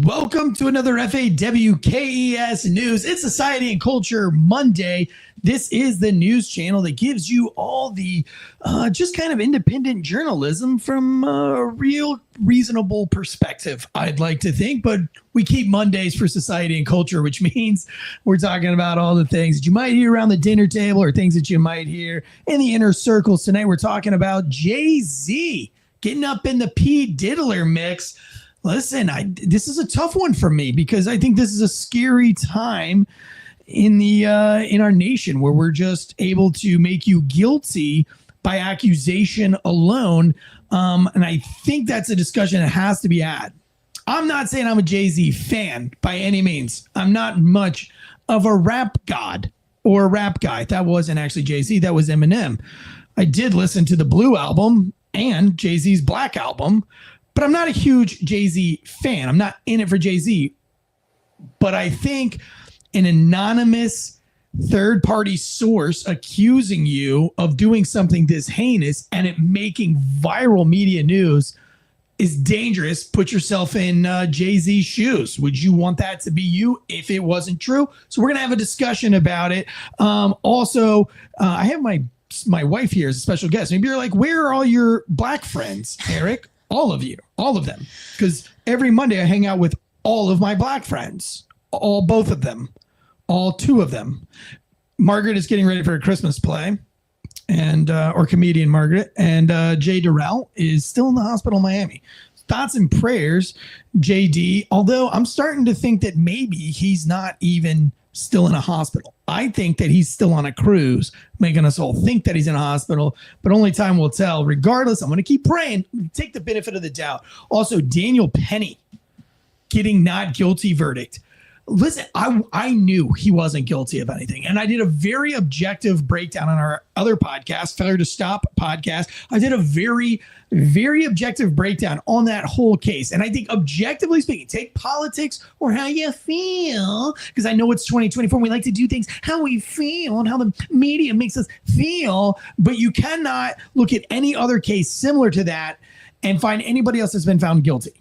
Welcome to another FAWKES News. It's Society and Culture Monday. This is the news channel that gives you all the just kind of independent journalism from a real reasonable perspective, I'd like to think. But we keep Mondays for Society and Culture, which means we're talking about all the things that you might hear around the dinner table or things that you might hear in the inner circles. Tonight, we're talking about Jay-Z getting up in the P Diddy mix. Listen, this is a tough one for me because I think this is a scary time in our nation where we're just able to make you guilty by accusation alone. And I think that's a discussion that has to be had. I'm not saying I'm a Jay-Z fan by any means. I'm not much of a rap god or a rap guy. That wasn't actually Jay-Z. That was Eminem. I did listen to the Blue album and Jay-Z's Black album. But I'm not a huge Jay-Z fan. I'm not in it for Jay-Z. But I think an anonymous third-party source accusing you of doing something this heinous and it making viral media news is dangerous. Put yourself in Jay-Z's shoes. Would you want that to be you if it wasn't true? So we're going to have a discussion about it. Also, I have my wife here as a special guest. Maybe you're like, where are all your black friends, Eric? All of you, all of them, because every Monday I hang out with all of my black friends, both of them, all two of them. Margaret is getting ready for a Christmas play, and or comedian Margaret, and Jay Durrell is still in the hospital in Miami. Thoughts and prayers, JD. Although I'm starting to think that maybe he's not even still in a hospital. I think that he's still on a cruise, making us all think that he's in a hospital, but only time will tell. Regardless, I'm going to keep praying. Take the benefit of the doubt. Also, Daniel Penny getting not guilty verdict. Listen, I knew he wasn't guilty of anything. And I did a very objective breakdown on our other podcast, Failure to Stop podcast. I did a very, very objective breakdown on that whole case. And I think objectively speaking, take politics or how you feel, because I know it's 2024. We like to do things how we feel and how the media makes us feel. But you cannot look at any other case similar to that and find anybody else that's been found guilty.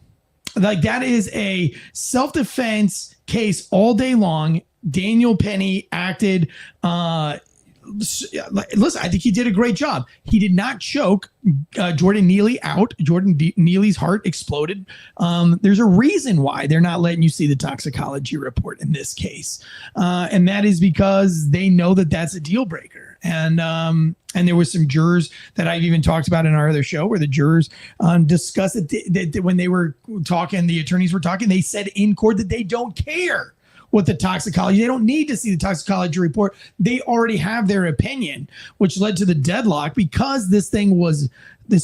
Like, that is a self-defense case all day long. Daniel Penny acted, listen, I think he did a great job. He did not choke Jordan Neely out. Jordan Neely's heart exploded. There's a reason why they're not letting you see the toxicology report in this case. And that is because they know that that's a deal breaker. And there was some jurors that I've even talked about in our other show where the jurors discussed that when they were talking, the attorneys were talking, they said in court that they don't care what the toxicology, they don't need to see the toxicology report. They already have their opinion, which led to the deadlock because this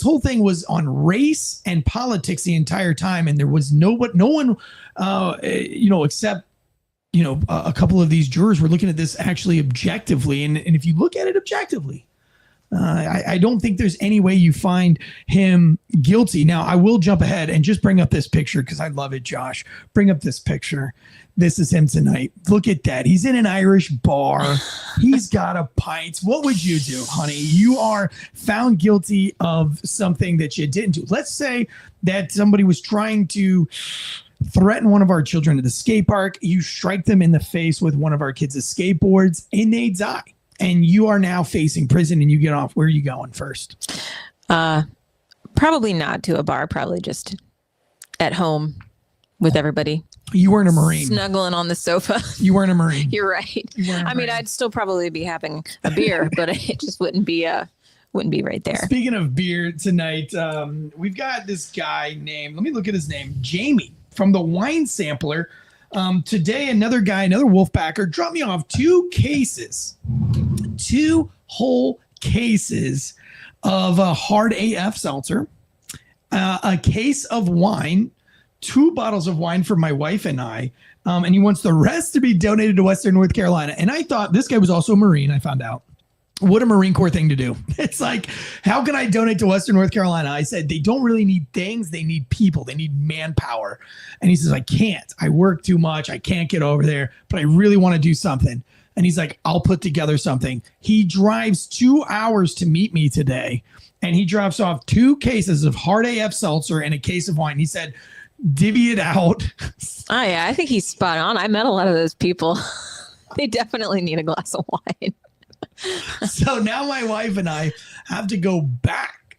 whole thing was on race and politics the entire time. And there was no one, except a couple of these jurors were looking at this actually objectively. And if you look at it objectively, I don't think there's any way you find him guilty. Now, I will jump ahead and just bring up this picture because I love it, Josh. Bring up this picture. This is him tonight. Look at that. He's in an Irish bar. He's got a pint. What would you do, honey? You are found guilty of something that you didn't do. Let's say that somebody was trying to threaten one of our children at the skate park. You strike them in the face with one of our kids' skateboards and they die. And you are now facing prison and you get off. Where are you going first? Probably not to a bar. Probably just at home with everybody. You weren't a Marine. Snuggling on the sofa. You weren't a Marine. You're right. I mean, I'd still probably be having a beer, but it just wouldn't be right there. Speaking of beer tonight, we've got this guy named, let me look at his name, Jamie from the Wine Sampler. Today, another Wolfpacker dropped me off two whole cases of a hard AF seltzer, a case of wine, 2 bottles of wine for my wife and I, and he wants the rest to be donated to Western North Carolina. And I thought this guy was also a Marine, I found out. What a Marine Corps thing to do. It's like, how can I donate to Western North Carolina? I said, they don't really need things. They need people. They need manpower. And he says, I can't. I work too much. I can't get over there, but I really want to do something. And he's like, I'll put together something. He drives 2 hours to meet me today. And he drops off 2 cases of hard AF seltzer and a case of wine. He said, divvy it out. Oh, yeah. I think he's spot on. I met a lot of those people. They definitely need a glass of wine. So now my wife and I have to go back.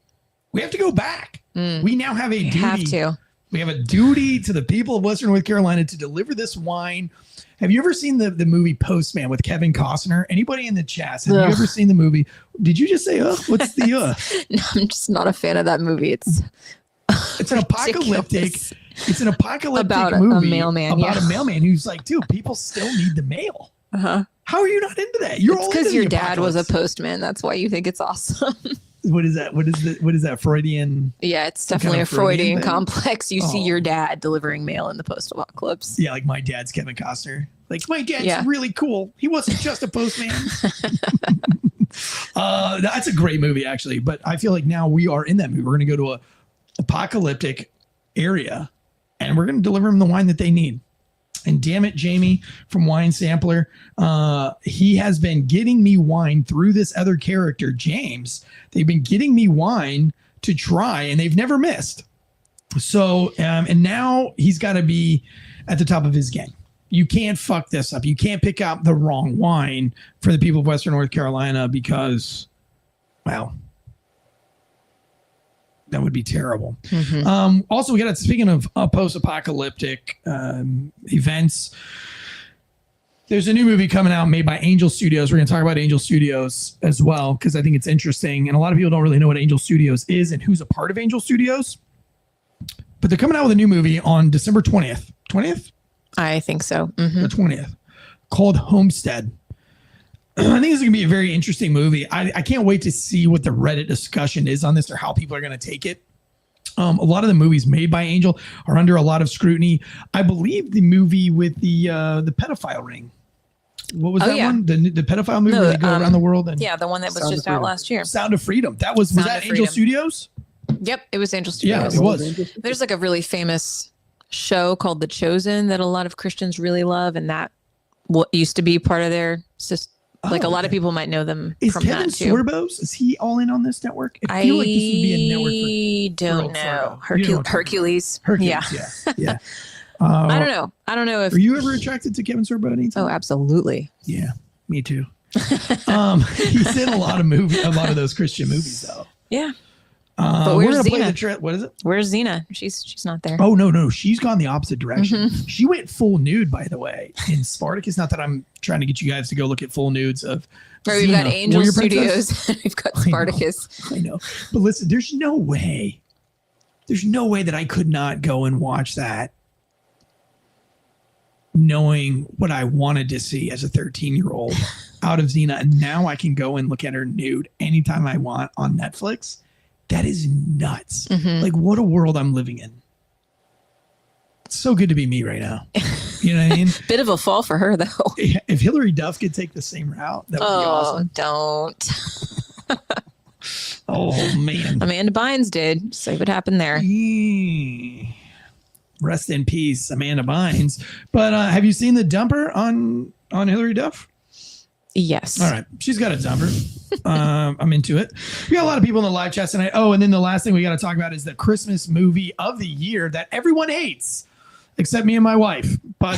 We have to go back. We now have a duty. Have to. We have a duty to the people of Western North Carolina to deliver this wine. Have you ever seen the movie Postman with Kevin Costner? Anybody in the chat? Have you ever seen the movie? Did you just say, what's the No, I'm just not a fan of that movie. It's an apocalyptic. It's an apocalyptic about movie a mailman. About a mailman who's like, dude, people still need the mail. How are you not into that? You're all because into your the dad was a apocalypse. postman. That's why you think it's awesome. What is that? What is that Freudian? Yeah, it's definitely kind a of Freudian Freudian thing? complex. You see your dad delivering mail in the post-apocalypse. Yeah, like my dad's Kevin Costner. Like my dad's Yeah. really cool. He wasn't just a postman. That's a great movie, actually. But I feel like now we are in that movie. We're going to go to a apocalyptic area, and we're going to deliver them the wine that they need. And damn it, Jamie from Wine Sampler, he has been getting me wine through this other character, James. They've been getting me wine to try, and they've never missed. So, and now he's got to be at the top of his game. You can't fuck this up. You can't pick out the wrong wine for the people of Western North Carolina because, well, that would be terrible. Also, we got speaking of post-apocalyptic events. There's a new movie coming out made by Angel Studios. We're going to talk about Angel Studios as well because I think it's interesting, and a lot of people don't really know what Angel Studios is and who's a part of Angel Studios. But they're coming out with a new movie on December 20th. 20th? I think so. The 20th, called Homestead. I think this is going to be a very interesting movie. I can't wait to see what the Reddit discussion is on this or how people are going to take it. A lot of the movies made by Angel are under a lot of scrutiny. I believe the movie with the pedophile ring. What was that one? The pedophile movie where they go around the world? And yeah, the one that was just out last year. Sound of Freedom. Was that Angel Studios? Yep, it was Angel Studios. Yeah, it was. There's like a really famous show called The Chosen that a lot of Christians really love, and that what used to be part of their system. Like a lot of people might know them from Kevin that too. Sorbos, is he all in on this network? I feel like this would be a network for don't know. Hercules. Yeah. Yeah. I don't know. I don't know if. Are you ever attracted to Kevin Sorbo anytime? Oh, absolutely. Yeah, me too. He's in a lot of those Christian movies though. Yeah. But we're gonna play the what is it? Where's Xena? She's not there. Oh no, she's gone the opposite direction. She went full nude, by the way, in Spartacus. Not that I'm trying to get you guys to go look at full nudes of. Right, we've got Angel Studios. We've got Spartacus. I know, but listen, there's no way that I could not go and watch that, knowing what I wanted to see as a 13-year-old out of Xena, and now I can go and look at her nude anytime I want on Netflix. That is nuts. Like, what a world I'm living in. It's so good to be me right now. You know what I mean? Bit of a fall for her, though. If Hillary Duff could take the same route, that would be awesome. Don't. Oh, man. Amanda Bynes did. See what happened there. Rest in peace, Amanda Bynes. But have you seen the dumper on Hillary Duff? Yes. All right. She's got a dumper. I'm into it. We got a lot of people in the live chat tonight. Oh, and then the last thing we got to talk about is the Christmas movie of the year that everyone hates, except me and my wife. But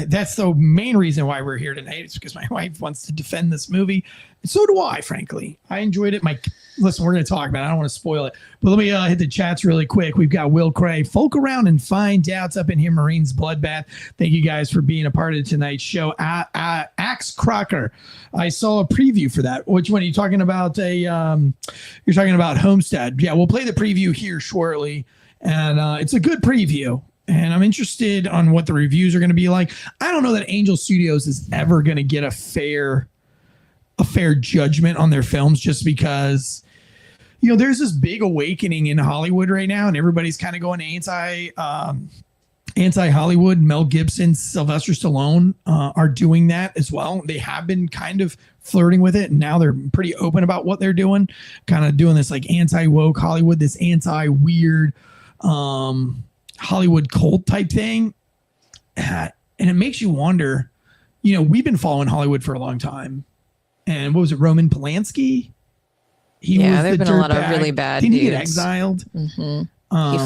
that's the main reason why we're here tonight. It's because my wife wants to defend this movie. And so do I, frankly. I enjoyed it. Listen, we're going to talk about it. I don't want to spoil it. But let me hit the chats really quick. We've got Will Cray. Folk around and find doubts up in here. Marines Bloodbath. Thank you guys for being a part of tonight's show. Axe Crocker. I saw a preview for that. Which one are you talking about? You're talking about Homestead. Yeah, we'll play the preview here shortly. And it's a good preview. And I'm interested on what the reviews are going to be like. I don't know that Angel Studios is ever going to get a fair judgment on their films just because, there's this big awakening in Hollywood right now and everybody's kind of going anti-Hollywood. Mel Gibson, Sylvester Stallone are doing that as well. They have been kind of flirting with it and now they're pretty open about what they're doing, kind of doing this like anti-woke Hollywood, this anti-weird Hollywood cult type thing. And it makes you wonder, we've been following Hollywood for a long time. And what was it, Roman Polanski? There have been a lot of really bad Didn't dudes. he get exiled? He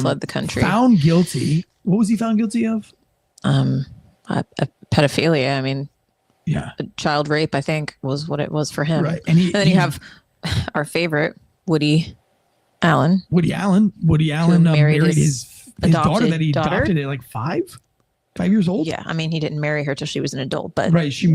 fled the country. Found guilty. What was he found guilty of? a pedophilia. I mean, Yeah. Child rape, I think, was what it was for him. Right. And then you have our favorite, Woody Allen. Woody Allen married his daughter that he adopted at like 5 years old. Yeah. I mean, he didn't marry her till she was an adult, but right. But he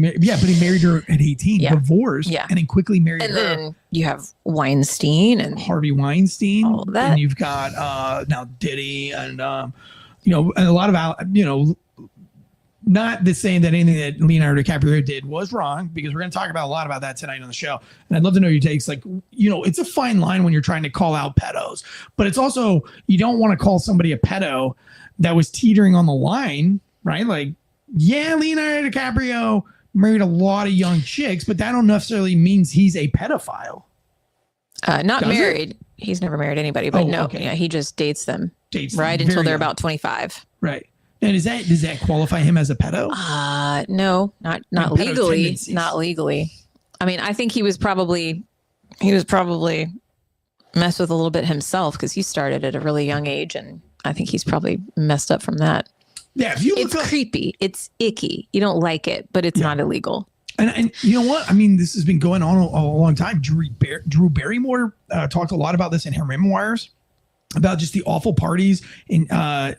married her at 18, divorced, and then quickly married her. And then you have Weinstein and Harvey Weinstein. All that. And you've got now Diddy and and a lot of not the saying that anything that Leonardo DiCaprio did was wrong, because we're going to talk about a lot about that tonight on the show. And I'd love to know your takes. Like, it's a fine line when you're trying to call out pedos, but it's also, you don't want to call somebody a pedo that was teetering on the line, right? Like, yeah, Leonardo DiCaprio married a lot of young chicks, but that don't necessarily means he's a pedophile. Not married. He's never married anybody, but he just dates them. Until they're about 25. Right. And does that qualify him as a pedo? No, not legally. Not legally. I mean, I think he was probably messed with a little bit himself, because he started at a really young age, and I think he's probably messed up from that. Yeah, it's creepy. It's icky. You don't like it, but it's not illegal. And you know what? I mean, this has been going on a long time. Drew Barrymore talked a lot about this in her memoirs, about just the awful parties and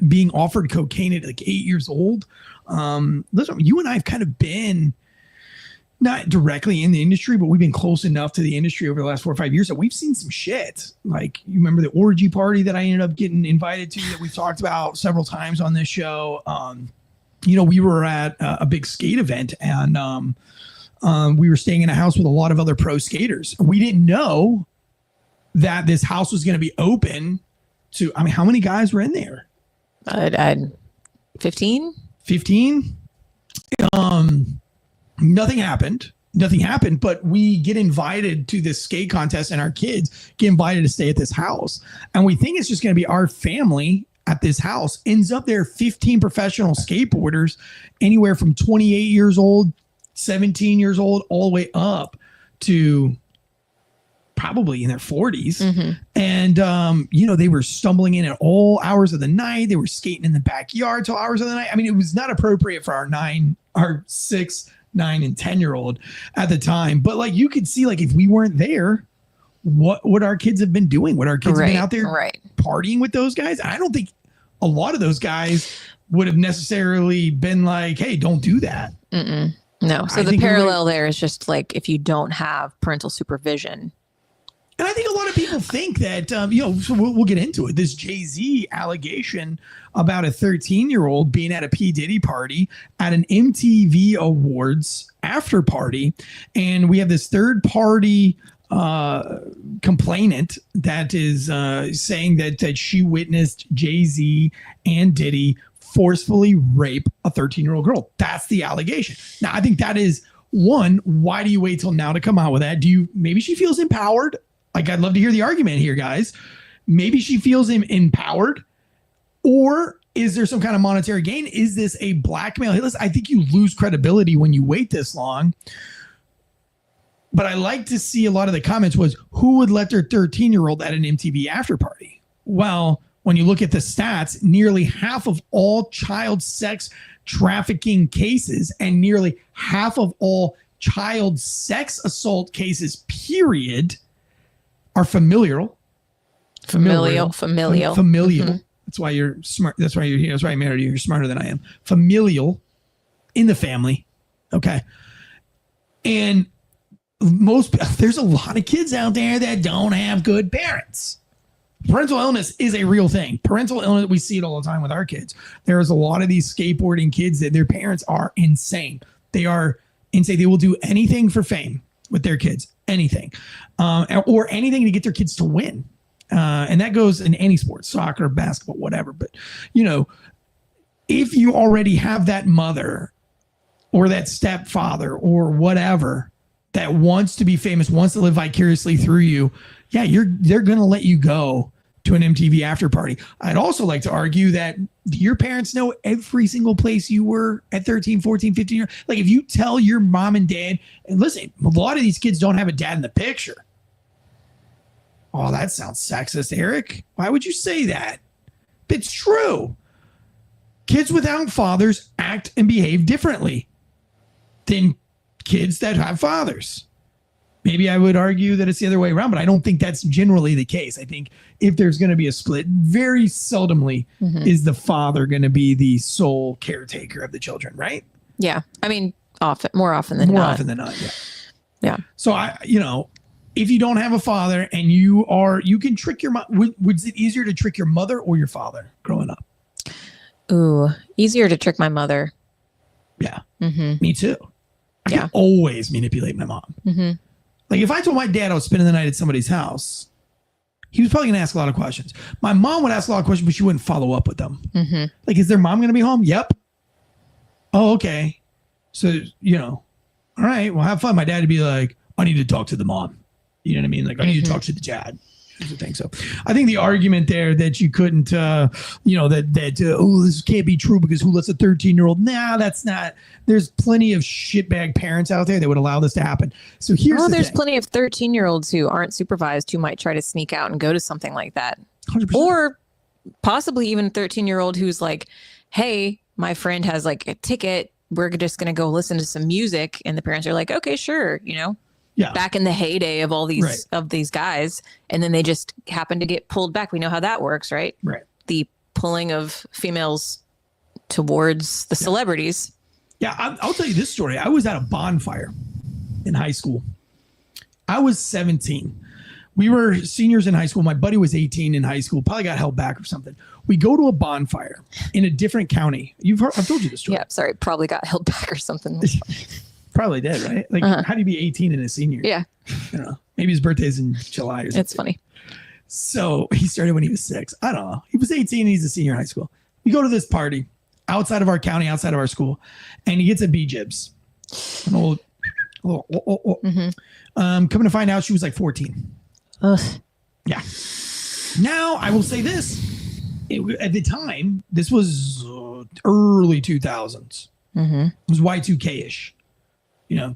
being offered cocaine at like 8 years old. Listen, you and I have kind of been not directly in the industry, but we've been close enough to the industry over the last 4 or 5 years that we've seen some shit. Like, you remember the orgy party that I ended up getting invited to that we've talked about several times on this show. We were at a big skate event, and we were staying in a house with a lot of other pro skaters. We didn't know that this house was going to be open to, I mean, how many guys were in there? 15. 15. Nothing happened, but we get invited to this skate contest, and our kids get invited to stay at this house. And we think it's just going to be our family at this house. Ends up there 15 professional skateboarders, anywhere from 28 years old, 17 years old, all the way up to probably in their 40s. Mm-hmm. And, they were stumbling in at all hours of the night. They were skating in the backyard till hours of the night. I mean, it was not appropriate for our 6, 9, and 10-year-old at the time. But like, you could see, like, if we weren't there, what would our kids have been doing? Would our kids have been out there partying with those guys? I don't think a lot of those guys would have necessarily been like, hey, don't do that. Mm-mm. No. So the parallel there is just like, if you don't have parental supervision. And I think a lot of people think that, so we'll get into it. This Jay-Z allegation about a 13-year-old being at a P Diddy party at an MTV Awards after party. And we have this third party complainant that is saying that she witnessed Jay-Z and Diddy forcefully rape a 13-year-old girl. That's the allegation. Now, I think that is one. Why do you wait till now to come out with that? Maybe she feels empowered? Like, I'd love to hear the argument here, guys. Maybe she feels empowered, or is there some kind of monetary gain? Is this a blackmail? Hey, listen, I think you lose credibility when you wait this long. But I like to see a lot of the comments was, who would let their 13-year-old at an MTV after party? Well, when you look at the stats, nearly half of all child sex trafficking cases and nearly half of all child sex assault cases, period, are familial. Mm-hmm. That's why you're smart. That's why you're here. That's why I married you. You're smarter than I am. Familial, in the family. Okay. And there's a lot of kids out there that don't have good parents. Parental illness is a real thing. Parental illness, we see it all the time with our kids. There's a lot of these skateboarding kids that their parents are insane. They are insane. They will do anything for fame with their kids, anything, or anything to get their kids to win. And that goes in any sport, soccer, basketball, whatever. But, if you already have that mother or that stepfather or whatever that wants to be famous, wants to live vicariously through you, they're going to let you go to an MTV after party. I'd also like to argue that your parents know every single place you were at 13, 14, 15 years. Like, if you tell your mom and dad, and listen, a lot of these kids don't have a dad in the picture. Oh, that sounds sexist, Eric. Why would you say that? It's true. kids without fathers act and behave differently than kids that have fathers. Maybe I would argue that it's the other way around, but I don't think that's generally the case. I think if there's going to be a split, very seldomly is the father going to be the sole caretaker of the children, right? Yeah. I mean, more often than not. More often than not, yeah. Yeah. So if you don't have a father and you can trick your mom. Was it easier to trick your mother or your father growing up? Ooh, easier to trick my mother. Yeah. Me too. I can always manipulate my mom. Like if I told my dad I was spending the night at somebody's house, he was probably going to ask a lot of questions. My mom would ask a lot of questions, but she wouldn't follow up with them. Like, is their mom going to be home? Yep. Oh, okay. So, all right, well, have fun. My dad would be like, I need to talk to the mom. You know what I mean? Like, I need to talk to the dad. I think so. I think the argument there that you couldn't, this can't be true because who lets a 13-year-old? Nah, that's not. There's plenty of shitbag parents out there that would allow this to happen. So there's plenty of 13-year-olds who aren't supervised who might try to sneak out and go to something like that. 100%. Or possibly even a 13-year-old who's like, hey, my friend has like a ticket. We're just going to go listen to some music. And the parents are like, okay, sure. Yeah. Back in the heyday of all these of these guys, and then they just happen to get pulled back. We know how that works, right? Right. The pulling of females towards the celebrities. Yeah, I'll tell you this story. I was at a bonfire in high school. I was 17. We were seniors in high school. My buddy was 18 in high school. Probably got held back or something. We go to a bonfire in a different county. I've told you this story. Yeah, sorry. Probably got held back or something. Probably did, right? Like, how do you be 18 and a senior? Yeah. I don't know. Maybe his birthday's in July or something. It's funny. So he started when he was 6. I don't know. He was 18 and he's a senior in high school. We go to this party outside of our county, outside of our school, and he gets a B-jibs. An old. Coming to find out, she was like 14. Ugh. Yeah. Now, I will say this. At the time, this was early 2000s. It was Y2K-ish.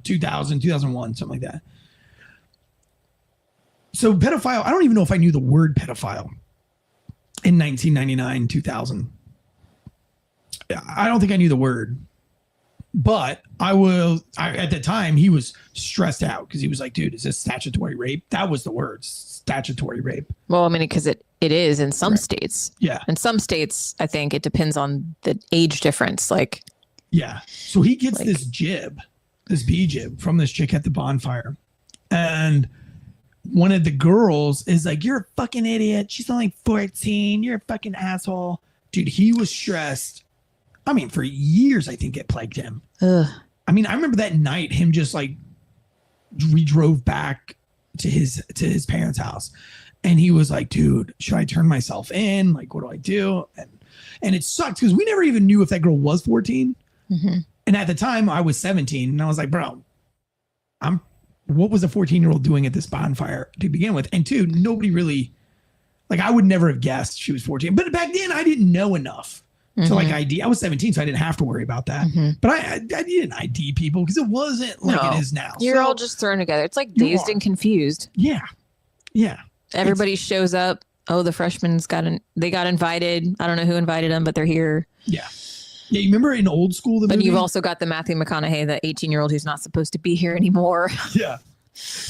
2000, 2001, something like that. So pedophile, I don't even know if I knew the word pedophile in 1999, 2000. I don't think I knew the word. But at the time, he was stressed out because he was like, dude, is this statutory rape? That was the word, statutory rape. Well, I mean, because it is in some states. Yeah. In some states, I think it depends on the age difference. Like, yeah. So he gets this B-jib from this chick at the bonfire. And one of the girls is like, you're a fucking idiot. She's only 14. You're a fucking asshole. Dude, he was stressed. I mean, for years, I think it plagued him. Ugh. I mean, I remember that night him just like, we drove back to his parents' house. And he was like, dude, should I turn myself in? Like, what do I do? And it sucked because we never even knew if that girl was 14. And at the time I was 17 and I was like, bro, what was a 14-year-old doing at this bonfire to begin with? And two, nobody really, like, I would never have guessed she was 14, but back then I didn't know enough to like ID. I was 17, so I didn't have to worry about that. But I didn't ID people because it wasn't like it is now. You're all just thrown together. It's like dazed and confused. Yeah. Yeah. Everybody shows up. Oh, the freshmen they got invited. I don't know who invited them, but they're here. Yeah. Yeah, you remember in Old School? But you've also got the Matthew McConaughey, the 18-year-old who's not supposed to be here anymore. Yeah.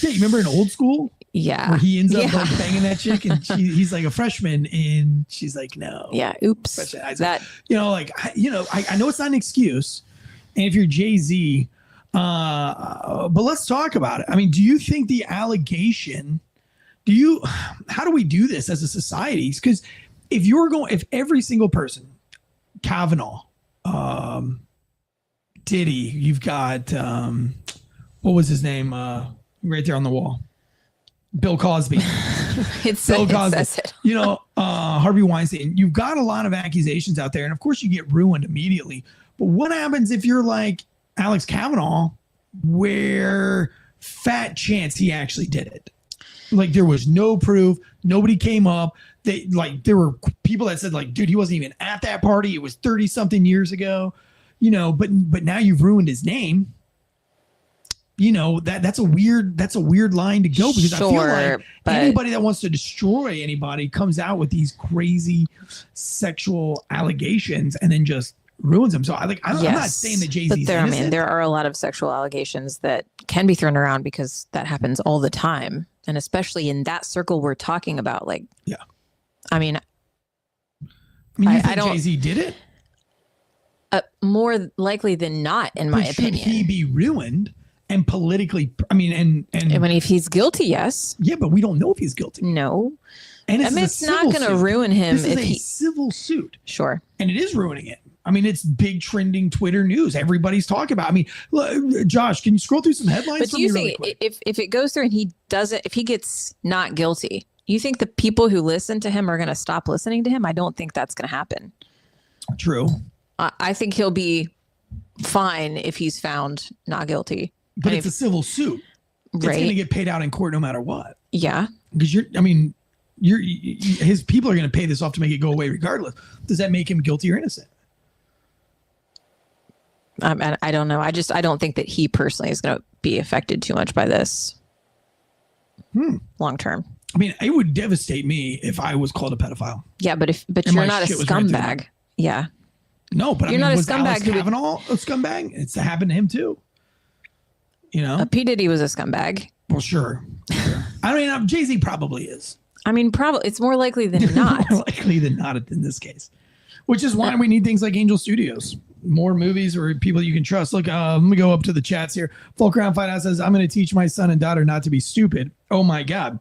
Yeah, you remember in Old School? Yeah. Where he ends up like banging that chick and he's like a freshman and she's like, no. Yeah, oops. I know it's not an excuse. And if you're Jay-Z, but let's talk about it. I mean, do you think the allegation, how do we do this as a society? Because if every single person, Kavanaugh, Diddy, you've got what was his name right there on the wall, Bill Cosby. Bill Cosby. Harvey Weinstein. You've got a lot of accusations out there, and of course you get ruined immediately. But what happens if you're like Alex Kavanaugh, where fat chance he actually did it? Like there was no proof, nobody came up. There were people that said like, dude, he wasn't even at that party. It was 30 something years ago, but now you've ruined his name. you know, that's a weird line to go, because I feel like anybody that wants to destroy anybody comes out with these crazy sexual allegations and then just ruins them. So I'm not saying that Jay-Z's innocent. There are a lot of sexual allegations that can be thrown around because that happens all the time. And especially in that circle we're talking about, like, yeah. I mean, you think Jay-Z did it? More likely than not, in my opinion. Should he be ruined and politically? I mean, and if he's guilty, yes. Yeah, but we don't know if he's guilty. No. And it's not going to ruin him. This is a civil suit. Sure. And it is ruining it. I mean, it's big trending Twitter news. Everybody's talking about. I mean, look, Josh, can you scroll through some headlines? But do you think if it goes through and if he gets not guilty, you think the people who listen to him are going to stop listening to him? I don't think that's going to happen. True. I think he'll be fine if he's found not guilty. But it's a civil suit. Right. It's going to get paid out in court no matter what. Yeah. Because his people are going to pay this off to make it go away regardless. Does that make him guilty or innocent? I don't know. I don't think that he personally is going to be affected too much by this long term. I mean, it would devastate me if I was called a pedophile. Yeah, but you're not a scumbag. Yeah. No, but you're not a scumbag. Alex Kavanaugh a scumbag? It's happened to him too. You know, P Diddy was a scumbag. Well, sure. I mean, Jay-Z probably is. I mean, probably it's more likely than not. More likely than not in this case, which is why we need things like Angel Studios, more movies or people you can trust. Look, let me go up to the chats here. Fulcrown Fight Out says, "I'm going to teach my son and daughter not to be stupid." Oh my God.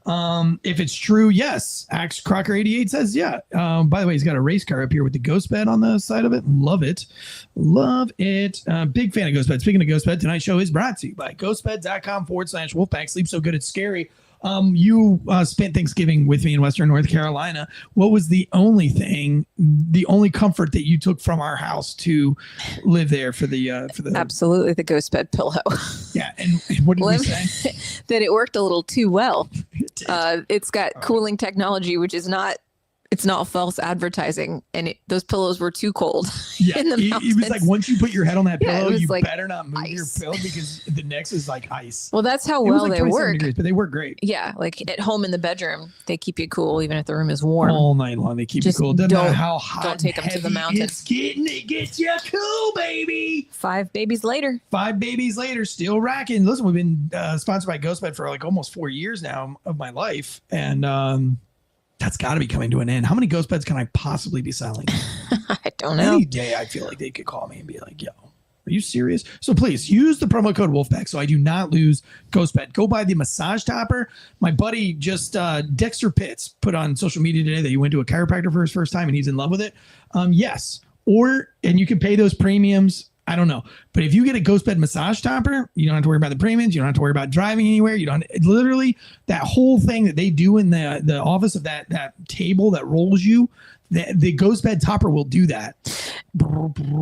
If it's true, yes. Axe Crocker 88 says, yeah. By the way, he's got a race car up here with the ghost bed on the side of it. Love it. Big fan of ghost bed. Speaking of ghost bed, tonight's show is brought to you by ghostbed.com/Wolfpack. Sleep so good it's scary. You spent Thanksgiving with me in Western North Carolina. What was the only comfort that you took from our house to live there for the absolutely the ghost bed pillow? Yeah, and what did we say? That it worked a little too well. It's got cooling technology, which is not. It's not false advertising, and those pillows were too cold. Yeah, in the mountains. It was like once you put your head on that pillow, you like better not move your pillow because the next is like ice. Well, that's how well they work. Degrees, but they work great. Yeah, like at home in the bedroom, they keep you cool even if the room is warm. All night long, they keep you cool. Doesn't matter how hot. Don't take them to the mountains. It gets you cool, baby. 5 babies later. Still racking. Listen, we've been sponsored by GhostBed for like almost 4 years now of my life, and that's got to be coming to an end. How many ghost beds can I possibly be selling? I don't know. Any day I feel like they could call me and be like, yo, are you serious? So please use the promo code Wolfpack so I do not lose ghost bed. Go buy the massage topper. My buddy Dexter Pitts put on social media today that he went to a chiropractor for his first time and he's in love with it. Yes. And you can pay those premiums. I don't know. But if you get a ghost bed massage topper, you don't have to worry about the premiums. You don't have to worry about driving anywhere. Literally that whole thing that they do in the office of that table that rolls you, the ghost bed topper will do that.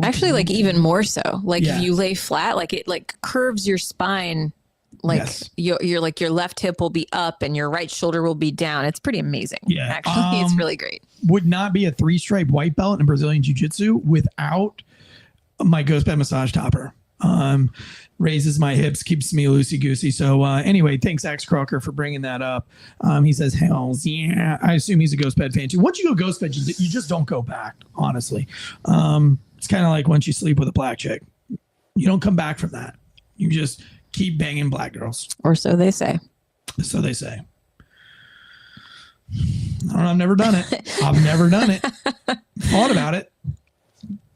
Actually, like even more so. Like if you lay flat, like it like curves your spine. Like you're like your left hip will be up and your right shoulder will be down. It's pretty amazing. Yeah. Actually, it's really great. Would not be a 3-stripe white belt in Brazilian Jiu-Jitsu without my ghost bed massage topper. Raises my hips, keeps me loosey goosey. So anyway, thanks Axe Crocker for bringing that up. He says, hells yeah. I assume he's a ghost bed fan too. Once you go ghost bed, you just don't go back. Honestly, it's kind of like once you sleep with a black chick, you don't come back from that. You just keep banging black girls, or so they say. So they say. I don't know. I've never done it. Thought about it.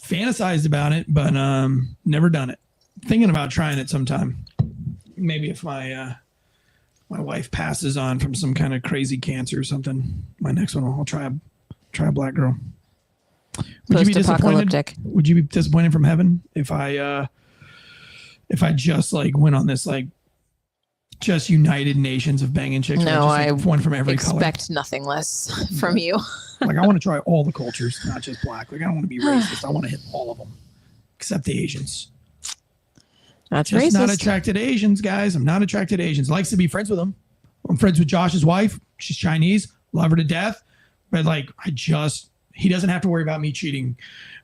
Fantasized about it, but never done it. Thinking about trying it sometime. Maybe if my wife passes on from some kind of crazy cancer or something, my next one I'll try a black girl. Would you be disappointed? Would you be disappointed from heaven if I just like went on this like just United Nations of banging chicks? No, I one from every color. Expect nothing less from you. Like I want to try all the cultures, not just black. Like I don't want to be racist. I want to hit all of them, except the Asians. That's just racist. Not attracted to Asians, guys. I'm not attracted to Asians. Likes to be friends with them. I'm friends with Josh's wife. She's Chinese. Love her to death. But like, he doesn't have to worry about me cheating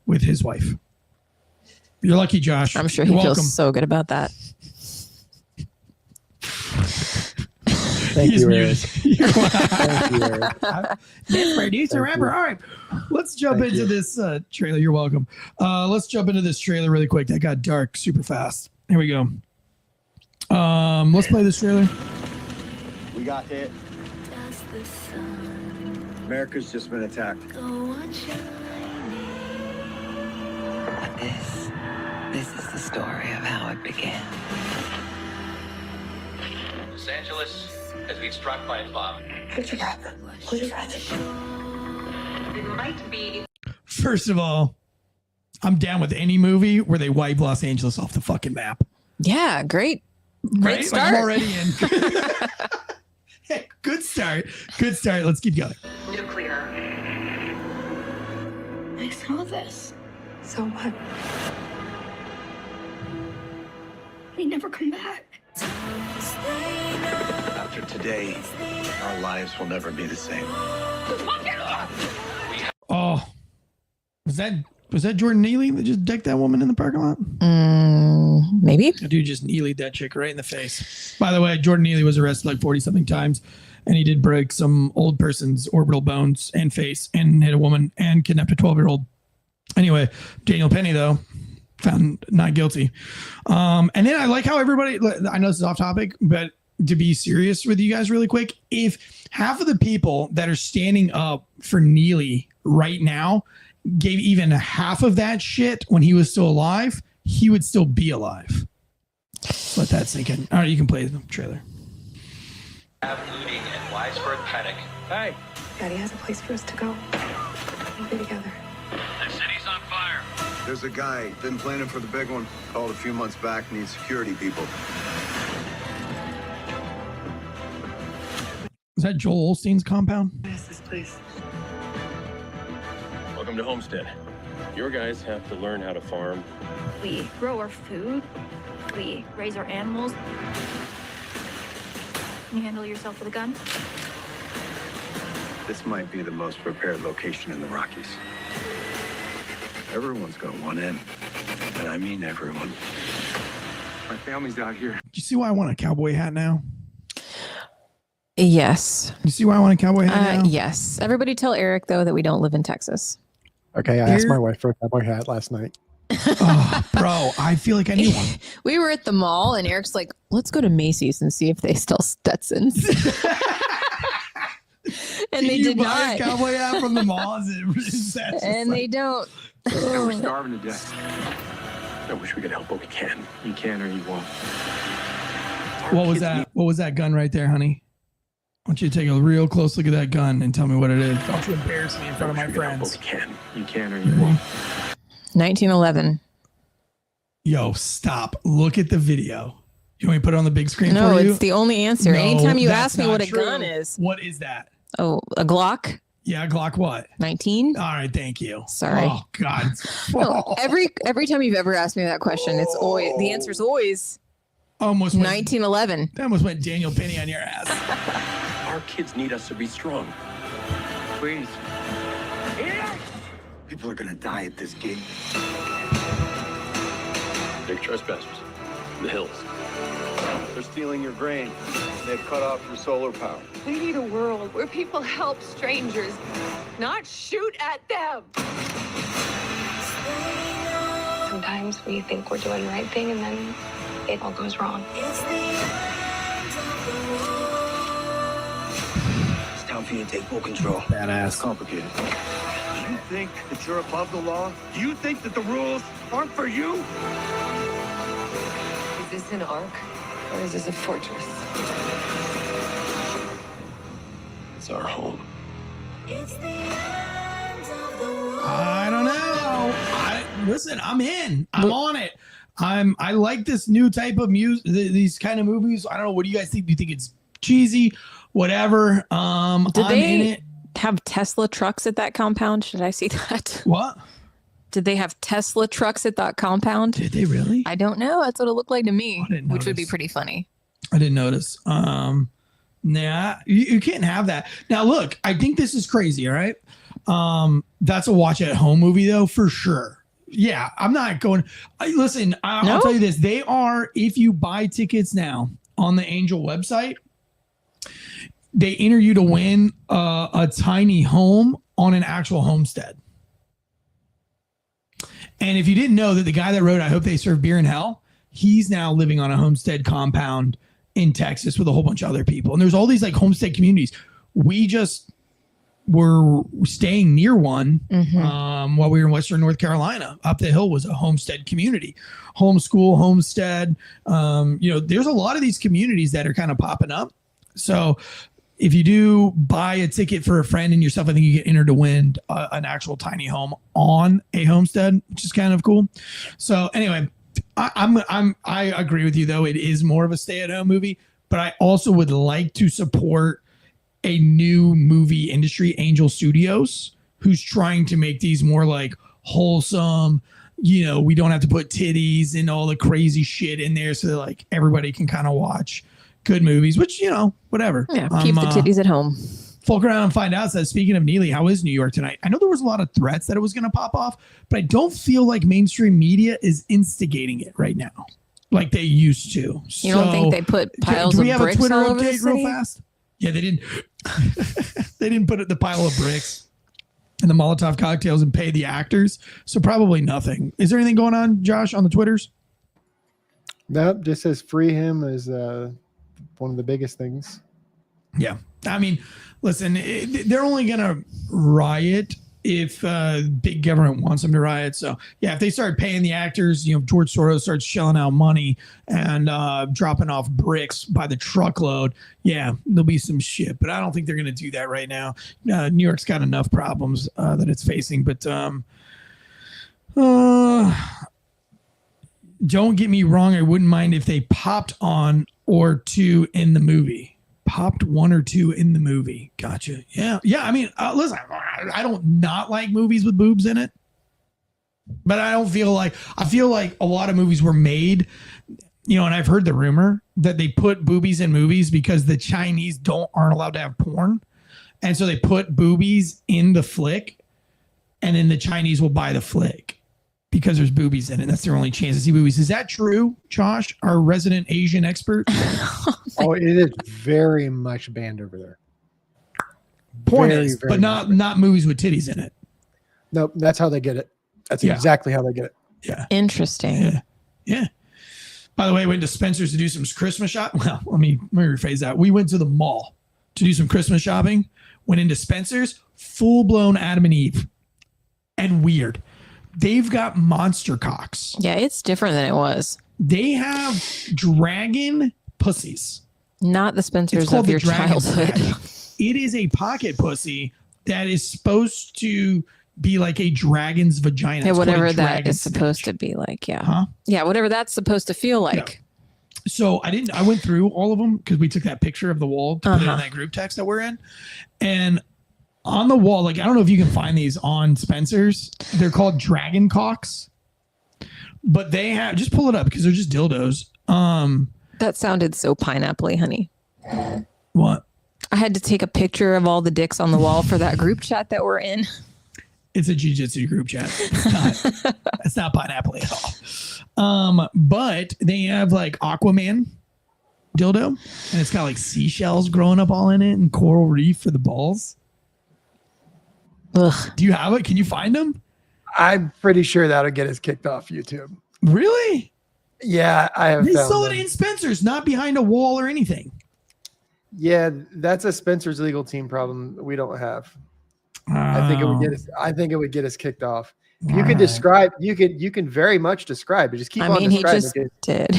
with his wife. You're lucky, Josh. I'm sure he feels so good about that. Thank you, Eric. Thank you, Eric. This producer rapper. All right, let's jump into this trailer. You're welcome. Let's jump into this trailer really quick. That got dark super fast. Here we go. Let's play this trailer. We got hit. America's just been attacked. This is the story of how it began. Los Angeles has been struck by a bomb. Hold your breath. Hold your breath. It might be. First of all, I'm down with any movie where they wipe Los Angeles off the fucking map. Yeah, great. Great start. Like I'm already in. Hey, good start. Good start. Let's keep going. Nuclear. I saw this. So what? We never come back. After today, our lives will never be the same. Oh, was that Jordan Neely that just decked that woman in the parking lot? Maybe. That dude just Neely'd that chick right in the face. By the way, Jordan Neely was arrested like 40-something times, and he did break some old person's orbital bones and face and hit a woman and kidnapped a 12-year-old. Anyway, Daniel Penny, though, found not guilty. And then I like how everybody, I know this is off topic, but to be serious with you guys really quick, if half of the people that are standing up for Neely right now gave even half of that shit when he was still alive, he would still be alive. Let that sink in. All right, you can play the trailer. Looting and widespread panic. Hey, Daddy has a place for us to go. We'll be together. The city's on fire. there's a guy been planning for the big one. Called a few months back, needs security people. Is that Joel Osteen's compound? What is this place? Welcome to Homestead. Your guys have to learn how to farm. We grow our food. We raise our animals. Can you handle yourself with a gun? This might be the most prepared location in the Rockies. Everyone's got one in, and I mean everyone. My family's out here. Do you see why I want a cowboy hat now? Yes. You see why I want a cowboy hat now? Yes. Everybody tell Eric, though, that we don't live in Texas. Okay, I asked my wife for a cowboy hat last night. Oh, bro, I feel like I need one. We were at the mall, and Eric's like, let's go to Macy's and see if they sell Stetsons. And they did buy not. a cowboy hat from the mall? And they don't. And we're starving to death. I wish we could help, but we can. You can or you won't. What was that? What was that gun right there, honey? I want you to take a real close look at that gun and tell me what it is. Don't you embarrass me in front of my friends. We can. You can or you won't. 1911. Yo, stop. Look at the video. You want me to put it on the big screen No, for you? it's the only answer. No, Anytime you that's ask me not what a true. gun is. What is that? Oh, a Glock? Yeah, Glock what? 19? All right, thank you. Sorry. Oh, God. No, every time you've ever asked me that question, it's always the answer is always Almost went, 1911. that almost went Daniel Penny on your ass. Our kids need us to be strong. Please. People are gonna die at this gate. Big trespassers. In the hills. They're stealing your grain. They've cut off your solar power. We need a world where people help strangers, not shoot at them. Sometimes we think we're doing the right thing and then it all goes wrong. It's time for you to take full control. Badass. It's complicated. Do you think that you're above the law? Do you think that the rules aren't for you? Is this an ark or is this a fortress? It's our home. I don't know. Listen, I'm in. I'm on it. I like this new type of music, these kind of movies. I don't know. What do you guys think? Do you think it's cheesy? Whatever. Did I'm they in it. have Tesla trucks at that compound? Should I see that? What? Did they have Tesla trucks at that compound? Did they really? I don't know. That's what it looked like to me, I didn't which would be notice. pretty funny. I didn't notice. Nah, you can't have that. Now, look, I think this is crazy. All right. That's a watch at home movie though, for sure. Yeah, I'm not going. Listen, I'll tell you this. They are, if you buy tickets now on the Angel website, they enter you to win a tiny home on an actual homestead. And if you didn't know that the guy that wrote I Hope They Serve Beer in Hell, he's now living on a homestead compound in Texas with a whole bunch of other people. And there's all these like homestead communities. We just were staying near one while we were in Western North Carolina. Up the hill was a homestead community. Homeschool, Homestead. There's a lot of these communities that are kind of popping up. So if you do buy a ticket for a friend and yourself, I think you get entered to win an actual tiny home on a homestead, which is kind of cool. So anyway, I agree with you though. It is more of a stay-at-home movie, but I also would like to support a new movie industry, Angel Studios, who's trying to make these more like wholesome. We don't have to put titties and all the crazy shit in there, so that like everybody can kind of watch good movies, which, whatever. Yeah, keep the titties at home. Folk around and find out. Says, speaking of Neely, how is New York tonight? I know there was a lot of threats that it was going to pop off, but I don't feel like mainstream media is instigating it right now like they used to. You don't think they put piles of bricks all over the city? Real fast? Yeah, they didn't. They didn't put the pile of bricks and the Molotov cocktails and pay the actors. So probably nothing. Is there anything going on, Josh, on the Twitters? Nope. Just says free him is one of the biggest things. Yeah. I mean, listen, they're only going to riot if big government wants them to riot. So, yeah, if they start paying the actors, George Soros starts shelling out money and dropping off bricks by the truckload, yeah, there'll be some shit. But I don't think they're going to do that right now. New York's got enough problems that it's facing. But don't get me wrong. I wouldn't mind if they popped on or two in the movie. Popped one or two in the movie. Gotcha. Yeah. I mean, listen, I don't not like movies with boobs in it, but I feel like a lot of movies were made, and I've heard the rumor that they put boobies in movies because the Chinese aren't allowed to have porn. And so they put boobies in the flick, and then the Chinese will buy the flick because there's boobies in it. That's their only chance to see boobies. Is that true, Josh, our resident Asian expert? Oh, it is very much banned over there. Porn is, but not movies with titties in it. Nope, that's how they get it. That's exactly how they get it. Yeah. Interesting. Yeah. By the way, I went to Spencer's to do some Christmas shopping. Well, let me rephrase that. We went to the mall to do some Christmas shopping. Went into Spencer's, full-blown Adam and Eve. And weird. They've got monster cocks. Yeah, it's different than it was. They have dragon pussies. Not the Spencers of your childhood. It is a pocket pussy that is supposed to be like a dragon's vagina. Yeah, whatever that is supposed to be like. Yeah. Huh? Yeah, whatever that's supposed to feel like. Yeah. So I went through all of them because we took that picture of the wall to put it in that group text that we're in. And on the wall, like, I don't know if you can find these on Spencer's. They're called dragon cocks. But they have, just pull it up because they're just dildos. That sounded so pineapple-y, honey. What? I had to take a picture of all the dicks on the wall for that group chat that we're in. It's a jiu-jitsu group chat. It's not pineapple-y at all. But they have like Aquaman dildo, and it's got like seashells growing up all in it and coral reef for the balls. Ugh. Do you have it? Can you find them? I'm pretty sure that'll get us kicked off YouTube. Really? Yeah, I have. They sold it in Spencer's, not behind a wall or anything. Yeah, that's a Spencer's legal team problem we don't have. I think it would get us kicked off. You can describe. You can very much describe it. Just keep on describing. He just did.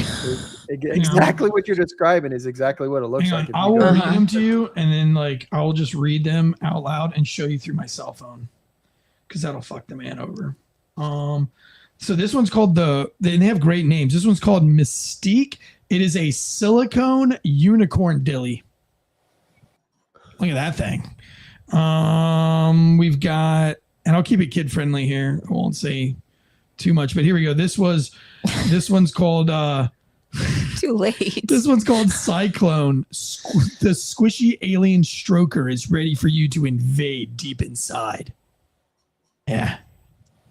Exactly what you're describing is exactly what it looks like. I will read them to you, and then like I will just read them out loud and show you through my cell phone, because that'll fuck the man over. So this one's called they have great names. This one's called Mystique. It is a silicone unicorn dilly. Look at that thing. We've got, and I'll keep it kid friendly here. I won't say too much, but here we go. This one's called too late. This one's called Cyclone. The squishy alien stroker is ready for you to invade deep inside. Yeah.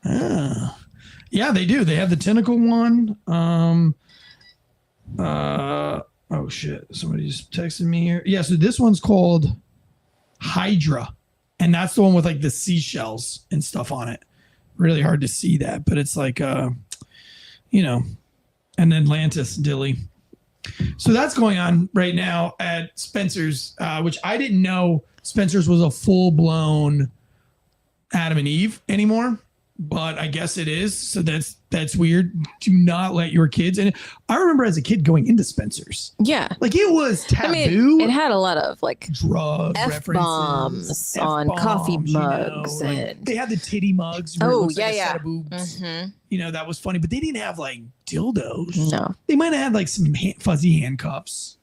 Yeah, they do. They have the tentacle one. Oh shit. Somebody just texted me here. Yeah, so this one's called Hydra. And that's the one with like the seashells and stuff on it. Really hard to see that, but it's like, you know, and Atlantis Dilly. So that's going on right now at Spencer's, which I didn't know Spencer's was a full-blown Adam and Eve anymore, but I guess it is. So that's weird. Do not let your kids. And I remember as a kid going into Spencer's. Yeah. Like it was taboo. I mean, it had a lot of like drug F-bombs on coffee mugs. And they had the titty mugs. Oh, yeah, like yeah. Mm-hmm. You know, that was funny, but they didn't have like dildos. No. They might have had like some fuzzy handcuffs.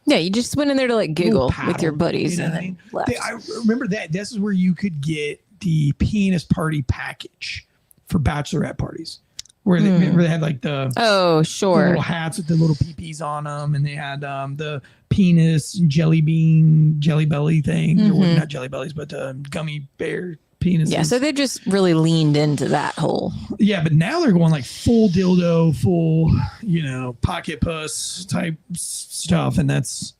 Yeah, you just went in there to like giggle with your buddies, you know and then left. I remember that. This is where you could get the penis party package for bachelorette parties, where they had like the the little hats with the little peepees on them, and they had the penis jelly belly thing, or not jelly bellies, but gummy bear penises. Yeah, so they just really leaned into that whole. Yeah, but now they're going like full dildo, full, you know, pocket puss type stuff, and that's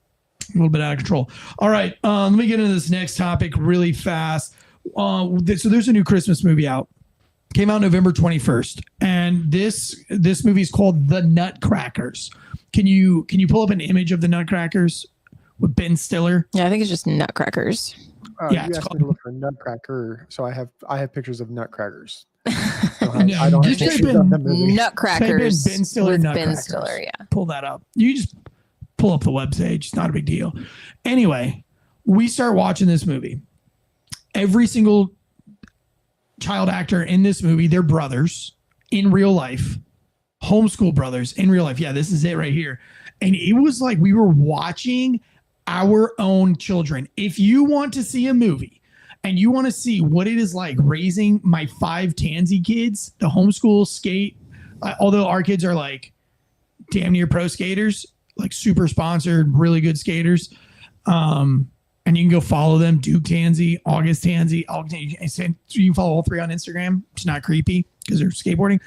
a little bit out of control. All right, let me get into this next topic really fast. So there's a new Christmas movie out. Came out November 21st, and this movie is called The Nutcrackers. Can you pull up an image of The Nutcrackers with Ben Stiller? Yeah, I think it's just Nutcrackers. Yeah, you it's asked called me to look for Nutcracker, so I have pictures of Nutcrackers. I don't just have type pictures in of the movie. Nutcrackers. Ben Stiller with Nutcrackers. Ben Stiller, yeah. Pull that up. You just pull up the webpage. It's not a big deal. Anyway, we start watching this movie. Every single child actor in this movie, they're brothers in real life. Homeschool brothers in real life. Yeah, this is it right here. And it was like we were watching our own children. If you want to see a movie and you want to see what it is like raising my 5 Tansey kids, the homeschool skate, although our kids are like damn near pro skaters, like super sponsored, really good skaters. And you can go follow them, Duke Tansey, August Tansey. You can follow all 3 on Instagram. It's not creepy because they're skateboarding.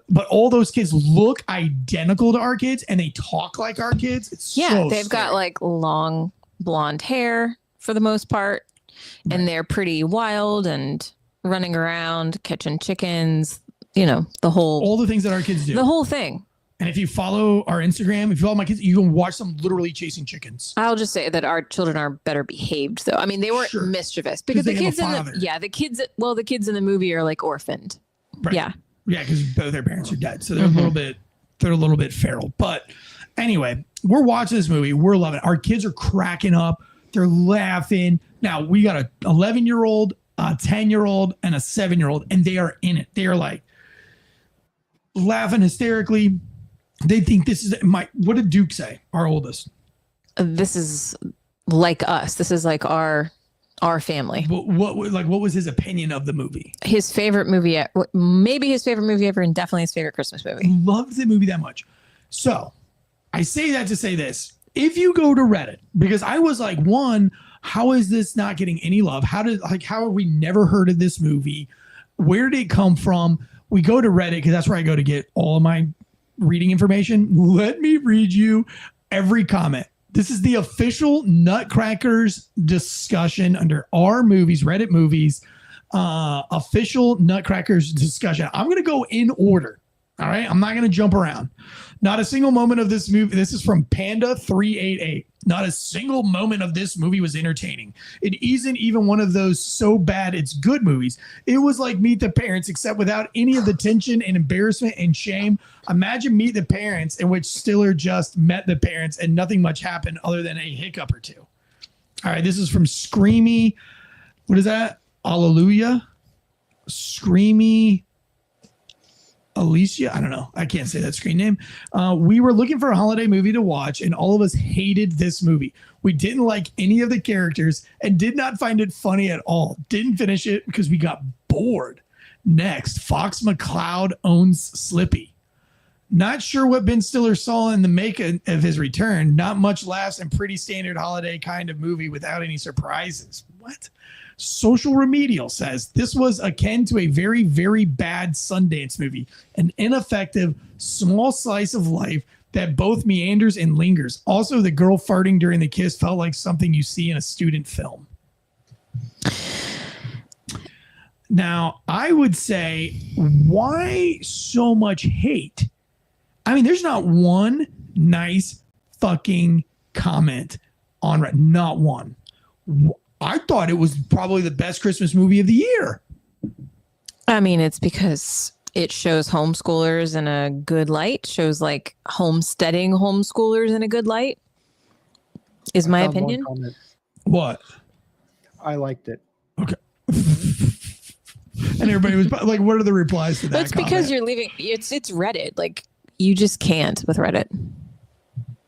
But all those kids look identical to our kids, and they talk like our kids. It's they've got like long blonde hair for the most part, and they're pretty wild and running around catching chickens. You know, all the things that our kids do. The whole thing. And if you follow our Instagram, if you follow my kids, you can watch them literally chasing chickens. I'll just say that our children are better behaved, though. I mean, they weren't mischievous because the kids the kids in the movie are like orphaned. Right. Yeah. Yeah, because both their parents are dead, so they're a little bit feral. But anyway, we're watching this movie. We're loving it. Our kids are cracking up. They're laughing. Now we got a 11-year-old, a 10-year-old, and a 7-year-old, and they are in it. They are like laughing hysterically. They think this is what did Duke say? Our oldest. This is like us. This is like our family. What was his opinion of the movie? His favorite movie, maybe his favorite movie ever, and definitely his favorite Christmas movie. Loves the movie that much. So I say that to say this. If you go to Reddit, because I was like, one, how is this not getting any love? How have we never heard of this movie? Where did it come from? We go to Reddit because that's where I go to get all of my reading information. Let me read you every comment. This is the official Nutcrackers discussion under our movies, Reddit movies, official Nutcrackers discussion. I'm going to go in order. All right. I'm not going to jump around. Not a single moment of this movie. This is from Panda388. Not a single moment of this movie was entertaining. It isn't even one of those so bad it's good movies. It was like Meet the Parents, except without any of the tension and embarrassment and shame. Imagine Meet the Parents, in which Stiller just met the parents and nothing much happened other than a hiccup or two. All right, this is from Screamy. What is that? Hallelujah? Screamy Alicia, I don't know. I can't say that screen name. We were looking for a holiday movie to watch, and all of us hated this movie. We didn't like any of the characters and did not find it funny at all. Didn't finish it because we got bored. Next, Fox McCloud owns Slippy. Not sure what Ben Stiller saw in the make of his return. Not much laughs and pretty standard holiday kind of movie without any surprises. What? Social Remedial says this was akin to a very, very bad Sundance movie, an ineffective small slice of life that both meanders and lingers. Also, the girl farting during the kiss felt like something you see in a student film. Now, I would say, why so much hate? I mean, there's not one nice fucking comment on Reddit. Not one. I thought it was probably the best Christmas movie of the year. I mean, it's because it shows homeschoolers in a good light, shows like homesteading homeschoolers in a good light, is my opinion. What? I liked it. Okay. And everybody was like, what are the replies to that? But it's because you're leaving. It's Reddit. Like, you just can't with Reddit.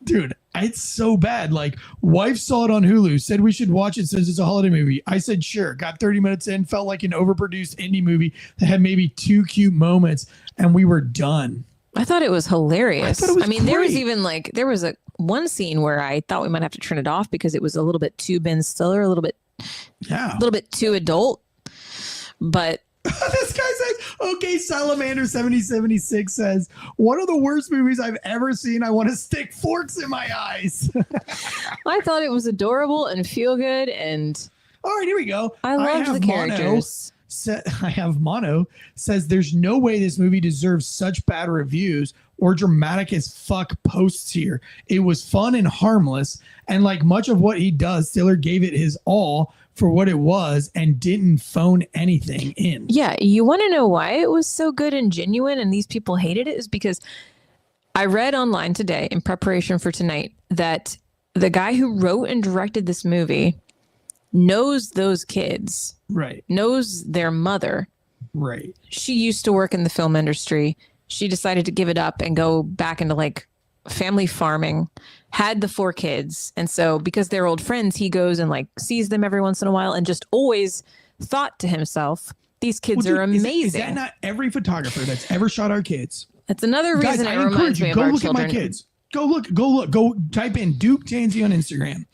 Dude, it's so bad. Like, wife saw it on Hulu, said we should watch it since it's a holiday movie. I said, sure. Got 30 minutes in, felt like an overproduced indie movie that had maybe 2 cute moments, and we were done. I thought it was hilarious. I mean, great. there was even like, there was one scene where I thought we might have to turn it off because it was a little bit too Ben Stiller, a little bit too adult. But this guy says, okay, Salamander 7076 says, one of the worst movies I've ever seen. I want to stick forks in my eyes. I thought it was adorable and feel good. And all right, here we go. I loved the characters. I have Mono says there's no way this movie deserves such bad reviews or dramatic as fuck posts here. It was fun and harmless. And like much of what he does, Stiller gave it his all for what it was and didn't phone anything in. Yeah. You want to know why it was so good and genuine and these people hated it is because I read online today in preparation for tonight that the guy who wrote and directed this movie knows those kids. Right. Knows their mother. Right. She used to work in the film industry. She decided to give it up and go back into like family farming, had the 4 kids. And so because they're old friends, he goes and like sees them every once in a while and just always thought to himself, these kids are amazing. Is that not every photographer that's ever shot our kids? That's another reason Guys, it reminds me of our children. Go look at my kids. Go look. Go type in Duke Tansey on Instagram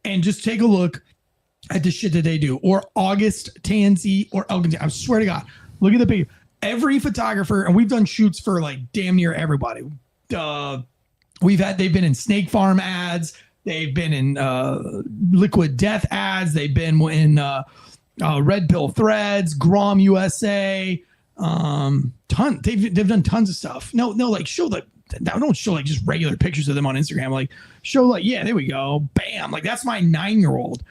and just take a look at the shit that they do. Or August Tansey or Elgin. I swear to God, look at the picture. Every photographer, and we've done shoots for like damn near everybody. They've been in Snake Farm ads. They've been in Liquid Death ads. They've been in Red Pill Threads, Grom USA. They've done tons of stuff. No, like don't show like just regular pictures of them on Instagram. Like show like, yeah, there we go. Bam. Like that's my 9-year-old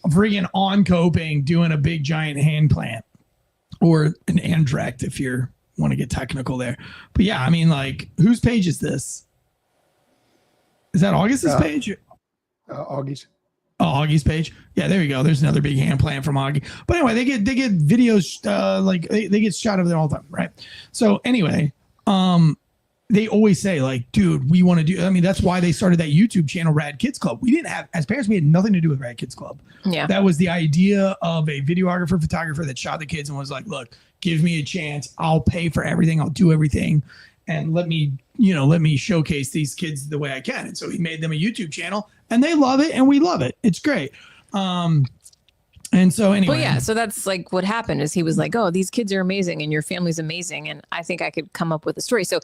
friggin' on coping doing a big giant hand plant or an andrect if you want to get technical there. But yeah, I mean, like whose page is this? Is that August's page? Augie's. Oh, Augie's page. Yeah, there you go. There's another big hand plant from Augie. But anyway, they get videos like they get shot of there all the time, right? So anyway, they always say like, dude, we want to do. I mean, that's why they started that YouTube channel, Rad Kids Club. We didn't have, as parents, we had nothing to do with Rad Kids Club. Yeah, that was the idea of a videographer, photographer that shot the kids and was like, look, give me a chance. I'll pay for everything. I'll do everything. And let me showcase these kids the way I can. And so he made them a YouTube channel and they love it and we love it. It's great. And so anyway. Well, yeah. So that's like what happened is he was like, oh, these kids are amazing and your family's amazing. And I think I could come up with a story. So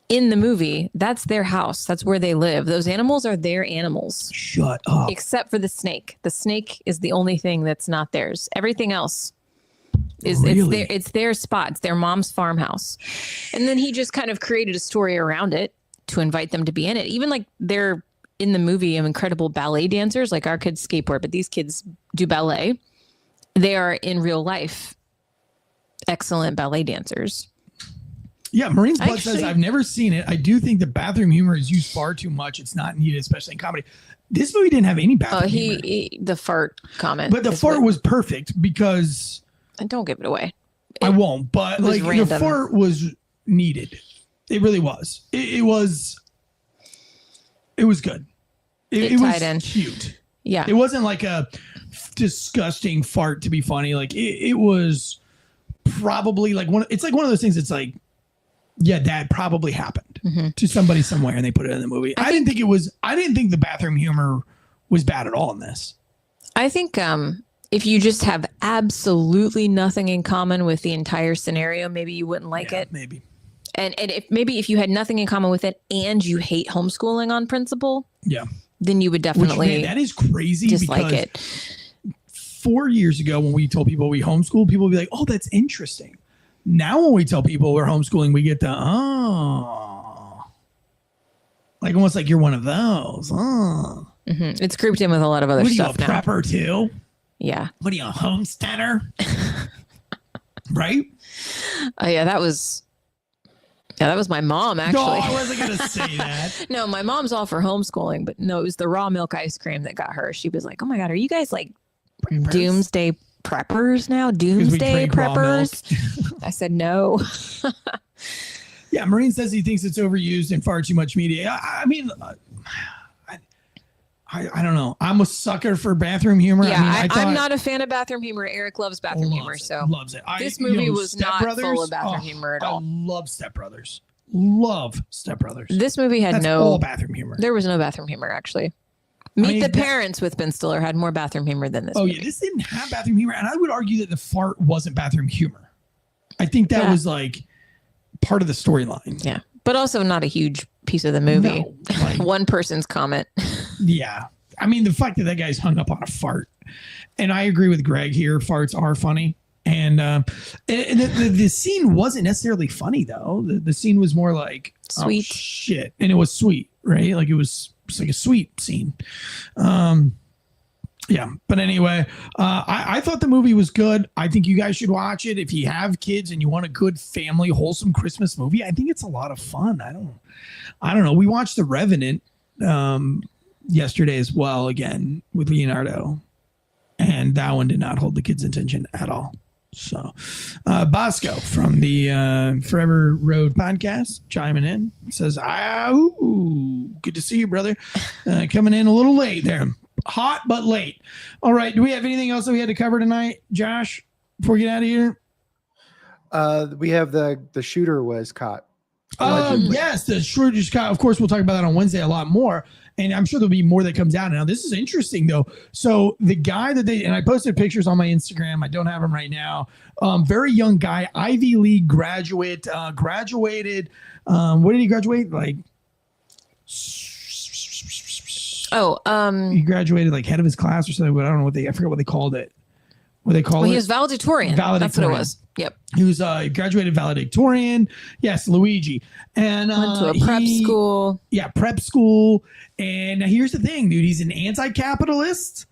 in the movie, that's their house. That's where they live. Those animals are their animals. Shut up. Except for the snake. The snake is the only thing that's not theirs. Everything else is really? it's their spot. It's their mom's farmhouse. And then he just kind of created a story around it to invite them to be in it. Even like they're in the movie incredible ballet dancers, like our kids skateboard, but these kids do ballet. They are in real life excellent ballet dancers. Yeah, Marine's Blood says, I've never seen it. I do think the bathroom humor is used far too much. It's not needed, especially in comedy. This movie didn't have any bathroom humor. The fart comment. But the fart was perfect because... And don't give it away. I won't, but like random. The fart was needed. It really was. It was good. It was cute. Yeah. It wasn't like a disgusting fart to be funny. Like it was probably like it's like one of those things. It's like, yeah, that probably happened to somebody somewhere and they put it in the movie. I didn't think the bathroom humor was bad at all in this. I think, if you just have absolutely nothing in common with the entire scenario, maybe you wouldn't like it. Maybe. And if you had nothing in common with it and you hate homeschooling on principle, yeah, then you would definitely that is crazy dislike it. 4 years ago when we told people we homeschool, people would be like, oh, that's interesting. Now when we tell people we're homeschooling, we get the, like almost like you're one of those. It's grouped in with a lot of other stuff now. What are you, a prepper too? Yeah. What are you, a homesteader? Right? Oh, yeah, that was my mom, actually. No, I wasn't going to say that. No, my mom's all for homeschooling, but no, it was the raw milk ice cream that got her. She was like, oh my God, are you guys like doomsday preppers now? Doomsday preppers? I said, no. Yeah, Marine says he thinks it's overused and far too much media. I mean, I don't know. I'm a sucker for bathroom humor. Yeah, I'm not a fan of bathroom humor. Eric loves bathroom humor, so loves it. This movie was not full of bathroom humor at all. I love Step Brothers. Love Step Brothers. This movie had all bathroom humor. There was no bathroom humor, actually. Meet the Parents with Ben Stiller had more bathroom humor than this movie. Yeah, this didn't have bathroom humor, and I would argue that the fart wasn't bathroom humor. I think that was like part of the storyline. Yeah, but also not a huge piece of the movie. No, like, one person's comment. Yeah. I mean, the fact that guy's hung up on a fart. And I agree with Greg here. Farts are funny. And the scene wasn't necessarily funny, though. The scene was more like, sweet. Oh, shit. And it was sweet, right? Like it was like a sweet scene. Yeah. But anyway, I thought the movie was good. I think you guys should watch it. If you have kids and you want a good family, wholesome Christmas movie, I think it's a lot of fun. I don't know. We watched The Revenant yesterday as well, again with Leonardo, and that one did not hold the kids' attention at all. So Bosco from the Forever Road podcast chiming in, says, good to see you, brother. Coming in a little late there, hot but late. All right, do we have anything else that we had to cover tonight, Josh, before we get out of here? We have the shooter was caught. Yes, the shooter just caught. Of course, we'll talk about that on Wednesday a lot more. And I'm sure there'll be more that comes out. Now, this is interesting, though. So the guy that and I posted pictures on my Instagram. I don't have him right now. Very young guy, Ivy League graduate, graduated. What did he graduate? Like, he graduated like head of his class or something. But I don't know I forget what they called it. What they call it? He was valedictorian. That's what it was. Yep. He was graduated valedictorian. Yes, Luigi. And went to a prep school. Yeah, prep school. And now here's the thing, dude. He's an anti-capitalist.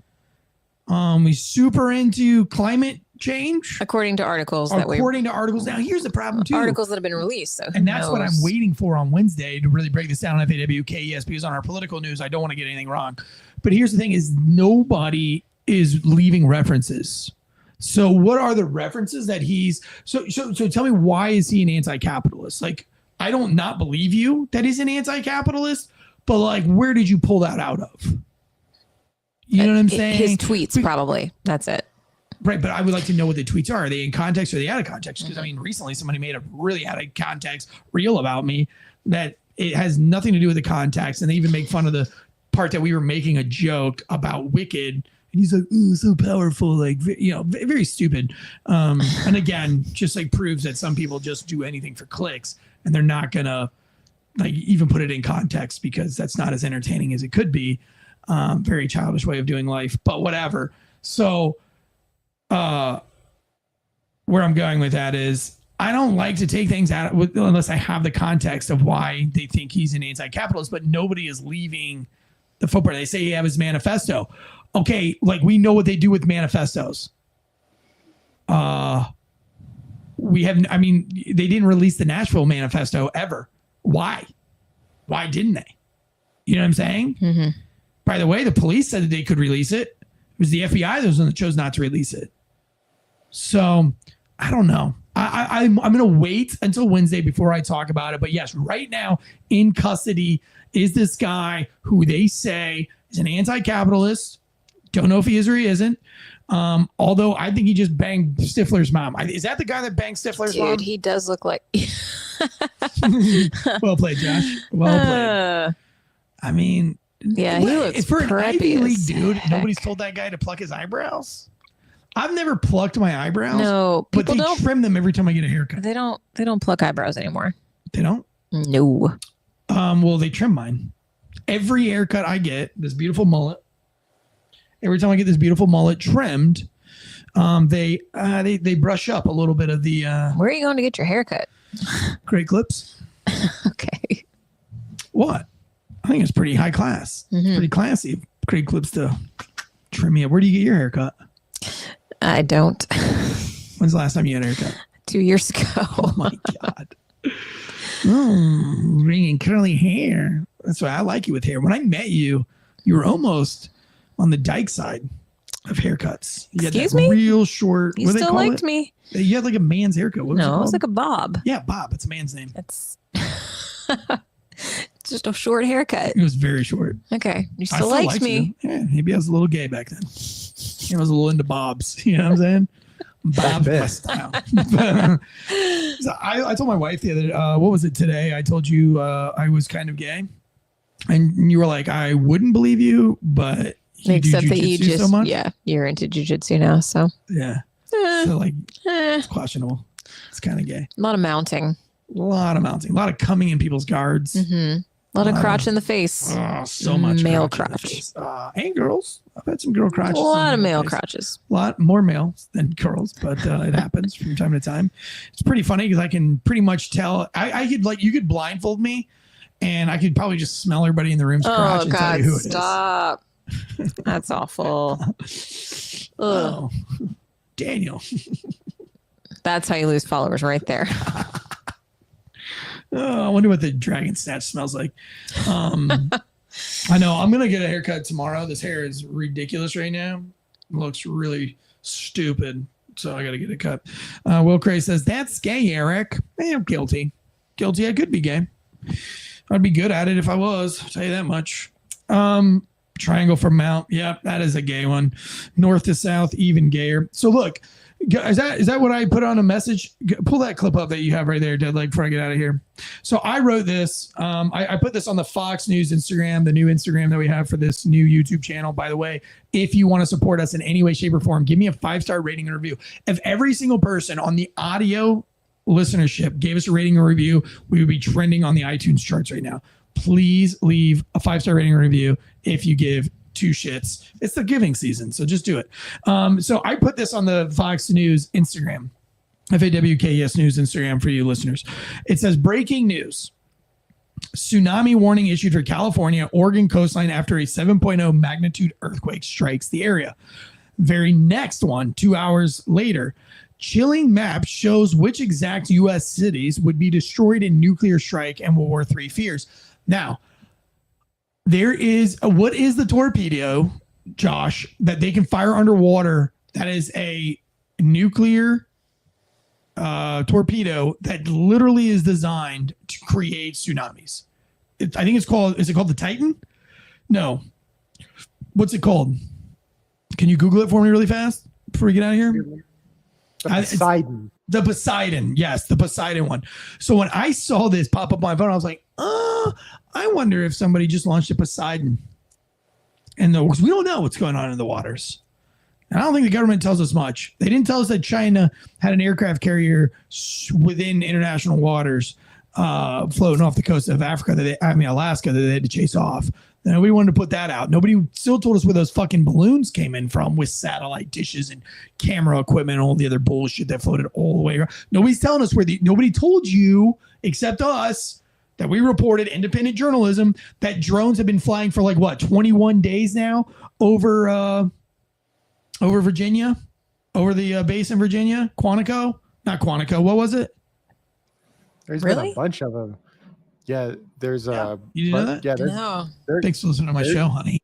He's super into climate change. According to articles. Now, here's the problem, too. Articles that have been released. So and that's what I'm waiting for on Wednesday to really break this down on FAWKES, because on our political news, I don't want to get anything wrong. But here's the thing is nobody is leaving references. So what are the references that he's so tell me, why is he an anti-capitalist? Like, I don't not believe you that he's an anti-capitalist, but like, where did you pull that out of? You know what I'm saying? His tweets, probably. That's it. Right, but I would like to know what the tweets are. Are they in context or are they out of context? Because I mean, recently somebody made a really out of context reel about me that it has nothing to do with the context, and they even make fun of the part that we were making a joke about Wicked. And he's like, ooh, so powerful, like, you know, very stupid. And again, just like proves that some people just do anything for clicks, and they're not going to like even put it in context, because that's not as entertaining as it could be. Very childish way of doing life, but whatever. So where I'm going with that is, I don't like to take things out unless I have the context of why they think he's an anti-capitalist, but nobody is leaving the footprint. They say he has his manifesto. Okay, like, we know what they do with manifestos. They didn't release the Nashville manifesto ever. Why? Why didn't they? You know what I'm saying? Mm-hmm. By the way, the police said that they could release it. It was the FBI that chose not to release it. So I don't know. I'm going to wait until Wednesday before I talk about it. But yes, right now in custody is this guy who they say is an anti-capitalist. Don't know if he is or he isn't. Although I think he just banged Stifler's mom. Is that the guy that banged Stifler's mom? Dude, he does look like. Well played, Josh. Well played. I mean, yeah, he looks for an Ivy League dude. Heck. Nobody's told that guy to pluck his eyebrows. I've never plucked my eyebrows. No, but they trim them every time I get a haircut. They don't pluck eyebrows anymore. They don't? No. Well, they trim mine. Every haircut I get, this beautiful mullet. Every time I get this beautiful mullet trimmed, They brush up a little bit of the. Where are you going to get your haircut? Great Clips. Okay. What? I think it's pretty high class. Mm-hmm. Pretty classy. Great Clips to trim me up. Where do you get your haircut? I don't. When's the last time you had a haircut? 2 years ago. Oh my God. Bringing curly hair. That's why I like you with hair. When I met you, you were almost on the dyke side of haircuts. You Excuse had that me? real short. You still liked me. You had like a man's haircut. What was No, it it was called? like a bob. Yeah, Bob. It's a man's name. It's just a short haircut. It was very short. Okay. You I still liked me. you. Yeah, maybe I was a little gay back then. I was a little into bobs. You know what I'm saying? Bob's my style. So I told my wife the other day, what was it today? I told you I was kind of gay. And you were like, I wouldn't believe you, but you except do that you jujitsu just, so much. yeah, you're into jujitsu now. So, Yeah. So like, it's questionable. It's kind of gay. a lot of mounting. A lot of mounting. A lot of coming in people's guards. Mm-hmm. A lot of crotch in the face. Oh, so much male crotch in the crotch. face. And girls. I've had some girl crotches. A lot of in the male face. crotches. A lot more males than girls, but it happens from time to time. It's pretty funny because I can pretty much tell. I could you could blindfold me, and I could probably just smell everybody in the room's crotch and tell God, you who it is. stop. That's awful. Oh, Daniel. That's how you lose followers right there. Oh, I wonder what the dragon snatch smells like. I know I'm gonna get a haircut tomorrow. This hair is ridiculous right now. It looks really stupid, so I gotta get it cut. Will Cray says that's gay, Eric. I'm guilty. I could be gay. I'd be good at it if I was. I'll tell you that much. Triangle from Mount. Yep, that is a gay one. North to south, even gayer. So look. Is that what I put on a message? Pull that clip up that you have right there, Deadleg, before I get out of here. So I wrote this. I put this on the Fox News Instagram, the new Instagram that we have for this new YouTube channel. By the way, if you want to support us in any way, shape, or form, give me a 5-star rating and review. If every single person on the audio listenership gave us a rating and review, we would be trending on the iTunes charts right now. Please leave a 5-star rating and review if you give 2 shits. It's the giving season, so just do it. So I put this on the Fox News Instagram, FAWKES News Instagram for you listeners. It says, breaking news. Tsunami warning issued for California, Oregon coastline after a 7.0 magnitude earthquake strikes the area. Very next one, 2 hours later, chilling map shows which exact U.S. cities would be destroyed in nuclear strike and World War III fears. Now, there is what is the torpedo, Josh, that they can fire underwater that is a nuclear torpedo that literally is designed to create tsunamis. I think it's called, is it called the Titan? No. What's it called? Can you Google it for me really fast before we get out of here? The Poseidon. The Poseidon. Yes, the Poseidon one. So when I saw this pop up on my phone, I was like, I wonder if somebody just launched a Poseidon. And we don't know what's going on in the waters. And I don't think the government tells us much. They didn't tell us that China had an aircraft carrier within international waters floating off the coast of Africa, Alaska, that they had to chase off. Nobody wanted to put that out. Nobody still told us where those fucking balloons came in from with satellite dishes and camera equipment and all the other bullshit that floated all the way around. Nobody's telling us nobody told you except us that we reported, independent journalism, that drones have been flying for 21 days now over Virginia, over the base in Virginia, Quantico, not Quantico. What was it? There's been a bunch of them. Yeah, there's you didn't know that? Yeah, No. Thanks for listening to my show, honey.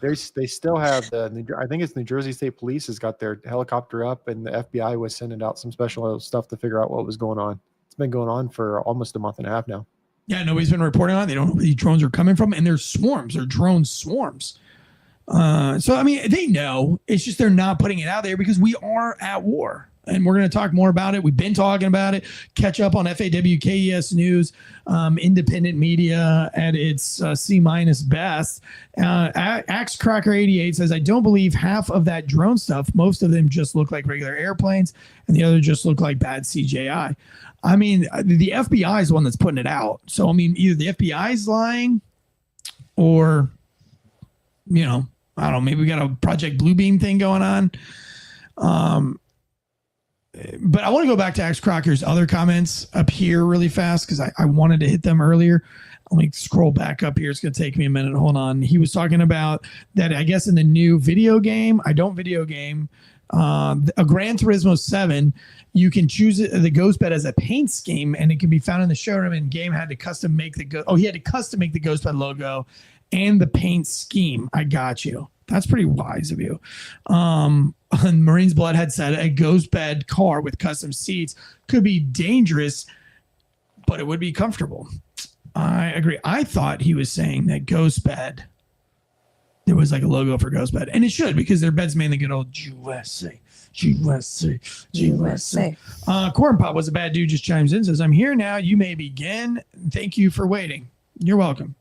They still have I think it's New Jersey State Police has got their helicopter up, and the FBI was sending out some special stuff to figure out what was going on. It's been going on for almost a month and a half now. Yeah, nobody's been reporting on it. They don't know where these drones are coming from, and there's swarms. They're drone swarms. So I mean, they know. It's just they're not putting it out there because we are at war. And we're going to talk more about it. We've been talking about it. Catch up on FAWKES News, independent media at its C- best. AxeCracker88 says, I don't believe half of that drone stuff. Most of them just look like regular airplanes, and the other just look like bad CGI. I mean, the FBI is the one that's putting it out. So, I mean, either the FBI is lying or, I don't know, maybe we got a Project Bluebeam thing going on. But I want to go back to X-Crocker's other comments up here really fast because I wanted to hit them earlier. Let me scroll back up here. It's going to take me a minute. Hold on. He was talking about that, I guess, in the new video game, a Gran Turismo 7, you can choose the ghost bed as a paint scheme, and it can be found in the showroom, and game had to custom make he had to custom make the ghost bed logo and the paint scheme. I got you. That's pretty wise of you. Marine's Blood had said a ghost bed car with custom seats could be dangerous, but it would be comfortable. I agree. I thought he was saying that ghost bed, there was like a logo for ghost bed, and it should, because their bed's mainly good old USA. Corn Pop was a bad dude, just chimes in, says, I'm here now. You may begin. Thank you for waiting. You're welcome.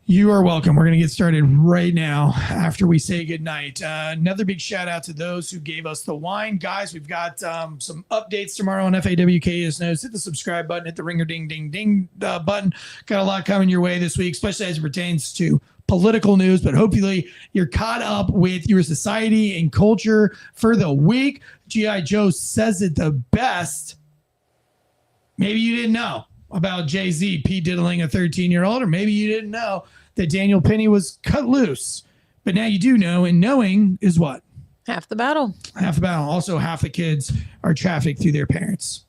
You are welcome. We're going to get started right now after we say goodnight. Another big shout out to those who gave us the wine. Guys, we've got some updates tomorrow on FAWKS News. Hit the subscribe button, hit the ringer ding ding ding button. Got a lot coming your way this week, especially as it pertains to political news, but hopefully you're caught up with your society and culture for the week. G.I. Joe says it the best. Maybe you didn't know about Jay-Z diddling a 13-year-old, or maybe you didn't know that Daniel Penny was cut loose, but now you do know, and knowing is what? Half the battle. Half the battle. Also, half the kids are trafficked through their parents.